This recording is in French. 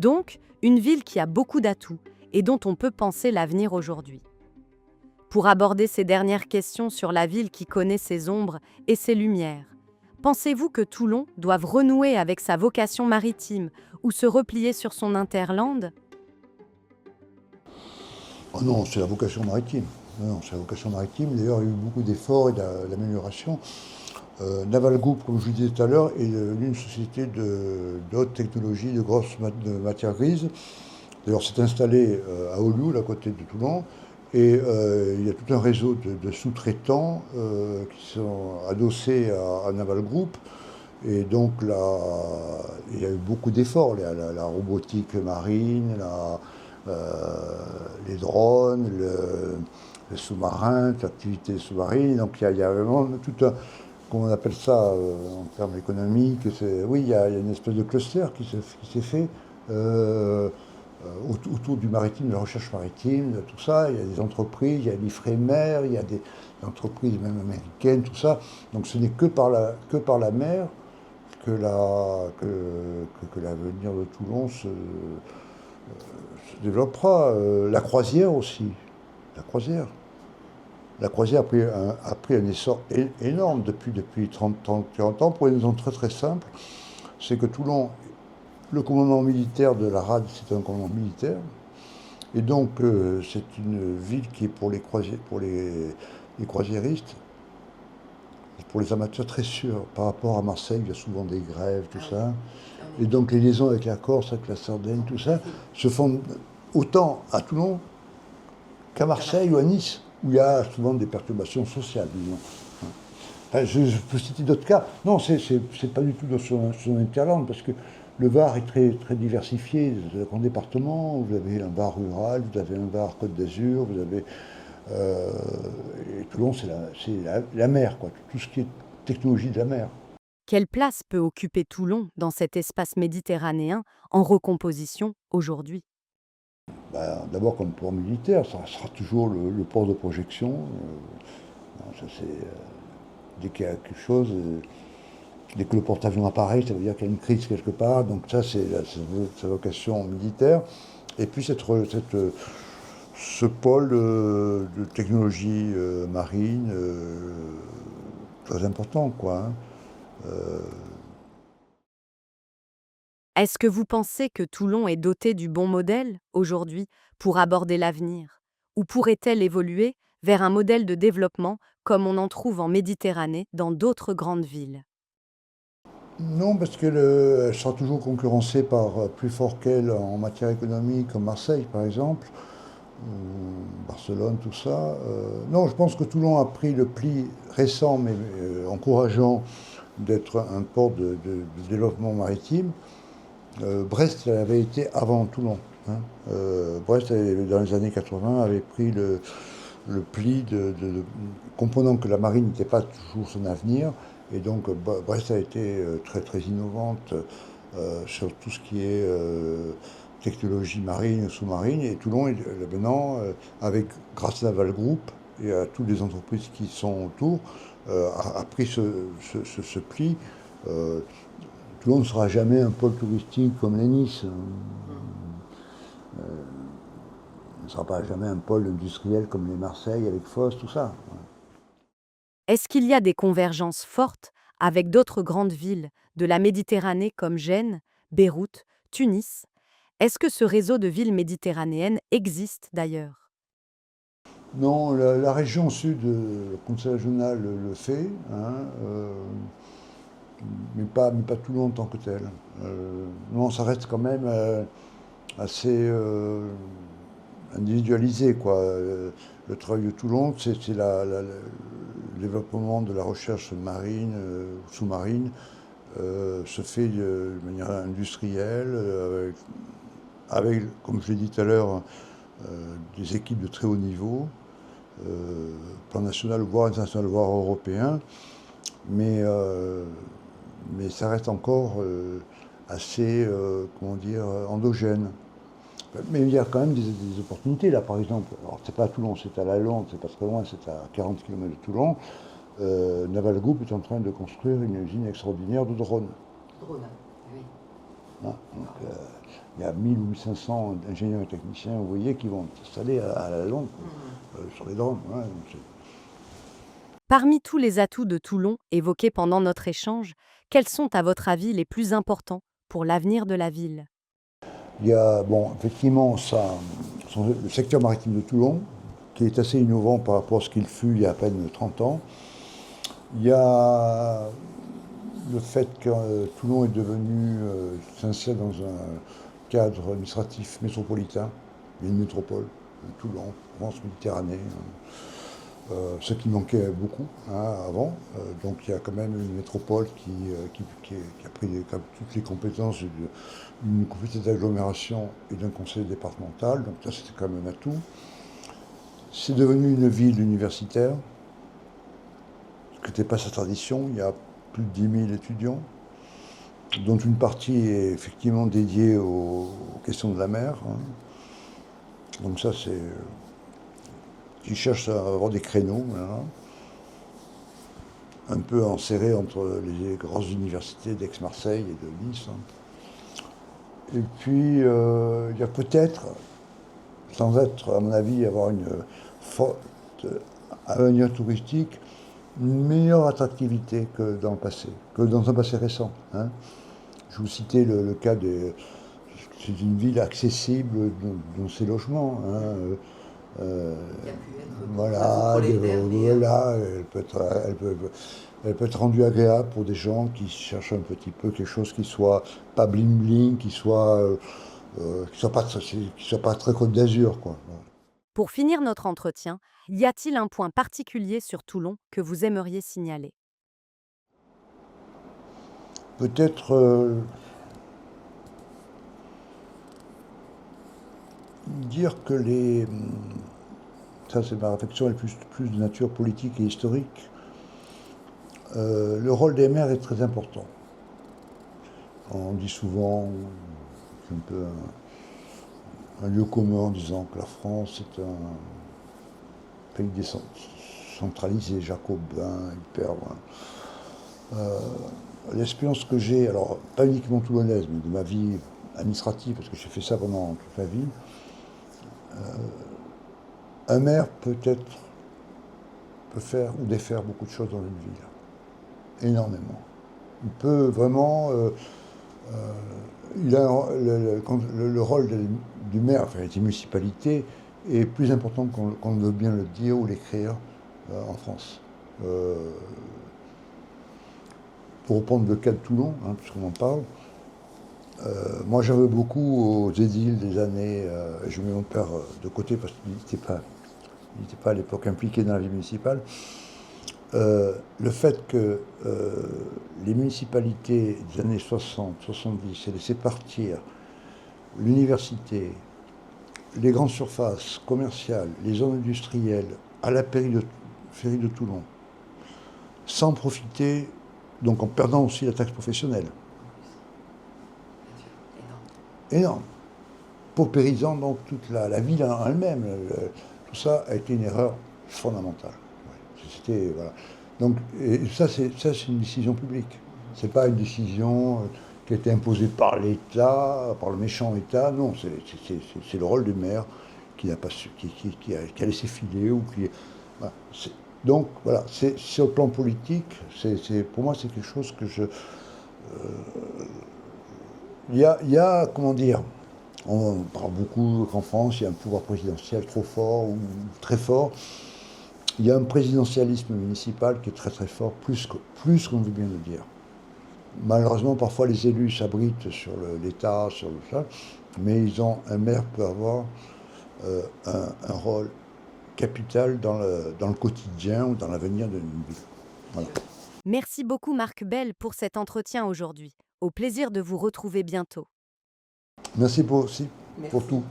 Donc, une ville qui a beaucoup d'atouts et dont on peut penser l'avenir aujourd'hui. Pour aborder ces dernières questions sur la ville qui connaît ses ombres et ses lumières, pensez-vous que Toulon doive renouer avec sa vocation maritime ou se replier sur son hinterland? Oh non, c'est la vocation maritime. Non, c'est la vocation maritime. D'ailleurs, il y a eu beaucoup d'efforts et d'améliorations. Naval Group, comme je vous disais tout à l'heure, est une société de haute technologie, de matières grises. D'ailleurs, c'est installé à Olioul, à côté de Toulon. Et il y a tout un réseau de sous-traitants qui sont adossés à Naval Group. Et donc là, il y a eu beaucoup d'efforts, la robotique marine, les drones, le sous-marin, l'activité sous-marine. Donc il y a vraiment tout un, comment on appelle ça en termes économiques, oui, il y a une espèce de cluster qui s'est fait autour du maritime, de la recherche maritime, de tout ça. Il y a des entreprises, il y a l'Ifremer, il y a des entreprises même américaines, tout ça. Donc ce n'est que par la mer que l'avenir de Toulon se développera. La croisière aussi. La croisière. La croisière a pris un essor énorme depuis 30 40 ans pour une raison très très simple. C'est que Toulon, le commandement militaire de la RAD, c'est un commandement militaire. Et donc c'est une ville qui est pour les croisiéristes, pour les amateurs très sûrs. Par rapport à Marseille, il y a souvent des grèves, tout ça. Et donc les liaisons avec la Corse, avec la Sardaigne, tout ça, se font autant à Toulon qu'à Marseille ou à Nice, où il y a souvent des perturbations sociales, disons. Enfin, je peux citer d'autres cas. Non, c'est pas du tout dans son hinterland, parce que le Var est très, très diversifié. C'est un grand département. Vous avez un Var rural, vous avez un Var Côte d'Azur, vous avez. Et Toulon, c'est la mer, quoi. Tout ce qui est technologie de la mer. Quelle place peut occuper Toulon dans cet espace méditerranéen en recomposition aujourd'hui? Ben, d'abord, comme port militaire, ça sera toujours le port de projection. Ça, dès qu'il y a quelque chose, dès que le porte-avions apparaît, ça veut dire qu'il y a une crise quelque part. Donc ça, c'est sa vocation militaire. Et puis ce pôle de technologie marine très important, quoi. Hein. Est-ce que vous pensez que Toulon est doté du bon modèle aujourd'hui pour aborder l'avenir? Ou pourrait-elle évoluer vers un modèle de développement comme on en trouve en Méditerranée dans d'autres grandes villes? Non, parce qu'elle sera toujours concurrencée par plus fort qu'elle en matière économique, comme Marseille par exemple, ou Barcelone, tout ça. Non, je pense que Toulon a pris le pli récent, mais encourageant, d'être un port de développement maritime. Brest avait été avant Toulon. Hein. Brest, dans les années 80, avait pris le pli comprenant que la marine n'était pas toujours son avenir. Et donc Brest a été très très innovante sur tout ce qui est technologie marine, sous-marine. Et Toulon, maintenant, grâce à Naval Group et à toutes les entreprises qui sont autour, a pris ce pli. Euh, Toulon ne sera jamais un pôle touristique comme les Nice. Ne sera pas jamais un pôle industriel comme les Marseille avec Fos, tout ça. Est-ce qu'il y a des convergences fortes avec d'autres grandes villes de la Méditerranée comme Gênes, Beyrouth, Tunis? Est-ce que ce réseau de villes méditerranéennes existe d'ailleurs? Non, la région sud, le conseil régional le fait, hein, mais pas Toulon en tant que tel. Non, ça reste quand même assez individualisé, quoi. Le travail de Toulon, c'est le développement de la recherche marine, sous-marine, se fait de manière industrielle, avec, comme je l'ai dit tout à l'heure, des équipes de très haut niveau, plan national, voire international, voire européen, mais, euh, mais ça reste encore assez, comment dire, endogène. Mais il y a quand même des opportunités là, par exemple. Alors, c'est pas à Toulon, c'est à La Londe, c'est pas très loin, c'est à 40 km de Toulon. Naval Group est en train de construire une usine extraordinaire de drones. Drôle, oui. hein. Donc, il y a 1000 ou 1500 ingénieurs et techniciens, vous voyez, qui vont s'installer à la longue sur les drones. Ouais, donc Parmi tous les atouts de Toulon évoqués pendant notre échange, quels sont à votre avis les plus importants pour l'avenir de la ville? il y a, bon, effectivement, le secteur maritime de Toulon, qui est assez innovant par rapport à ce qu'il fut il y a à peine 30 ans. Il y a le fait que Toulon est devenu, s'insère dans un cadre administratif métropolitain. Il y a une métropole, Toulon, France-Méditerranée, ce qui manquait beaucoup, hein, avant. Donc il y a quand même une métropole qui a pris toutes les compétences d'une communauté d'agglomération et d'un conseil départemental. Donc ça, c'était quand même un atout. C'est devenu une ville universitaire, ce qui n'était pas sa tradition. Il y a plus de 10 000 étudiants, dont une partie est effectivement dédiée aux questions de la mer, hein. Donc ça, c'est... Qui cherchent à avoir des créneaux, voilà, un peu enserrés entre les grosses universités d'Aix-Marseille et de Nice, hein. Et puis, il y a peut-être, sans être, à mon avis, avoir une forte avenir touristique, une meilleure attractivité que dans le passé, que dans un passé récent, hein. Je vous citais le cas des... C'est une ville accessible dans ses logements, hein. Voilà, voilà, elle peut être rendue agréable pour des gens qui cherchent un petit peu quelque chose qui soit pas bling bling, qui soit pas très Côte d'Azur, quoi. Pour finir notre entretien, y a-t-il un point particulier sur Toulon que vous aimeriez signaler? Peut-être dire que ça c'est ma réflexion est plus de nature politique et historique. Le rôle des maires est très important. On dit souvent, c'est un peu un lieu commun en disant que la France est un pays décentralisé, jacobin, hyper. L'expérience que j'ai, alors pas uniquement toulonnaise, mais de ma vie administrative, parce que j'ai fait ça pendant toute ma vie, un maire peut faire ou défaire beaucoup de choses dans une ville, énormément. Il peut vraiment, il a le rôle du maire, enfin des municipalités, est plus important qu'on veut bien le dire ou l'écrire en France. Pour reprendre le cas de Toulon, hein, puisqu'on en parle, moi j'en veux beaucoup aux édiles des années, je mets mon père de côté parce qu'il n'était pas à l'époque impliqué dans la vie municipale. Le fait que les municipalités des années 60, 70 aient laissé partir l'université, les grandes surfaces commerciales, les zones industrielles à la périphérie de Toulon, sans profiter, donc en perdant aussi la taxe professionnelle. Énorme. Paupérisant donc toute la ville en elle-même. Tout ça a été une erreur fondamentale. Ouais. Voilà. Donc, et ça, c'est une décision publique. C'est pas une décision qui a été imposée par l'État, par le méchant État. Non, c'est le rôle du maire qui n'a pas qui a laissé filer ou qui. Voilà. Donc voilà, c'est sur le plan politique. Pour moi, c'est quelque chose que je. Il y a, comment dire, on parle beaucoup qu'en France, il y a un pouvoir présidentiel trop fort ou très fort. Il y a un présidentialisme municipal qui est très très fort, plus qu'on veut bien le dire. Malheureusement, parfois les élus s'abritent sur l'État, sur le ça, mais un maire peut avoir un rôle capital dans le quotidien ou dans l'avenir d'une ville. Voilà. Merci beaucoup Marc Bell pour cet entretien aujourd'hui. Au plaisir de vous retrouver bientôt. Merci aussi pour tout.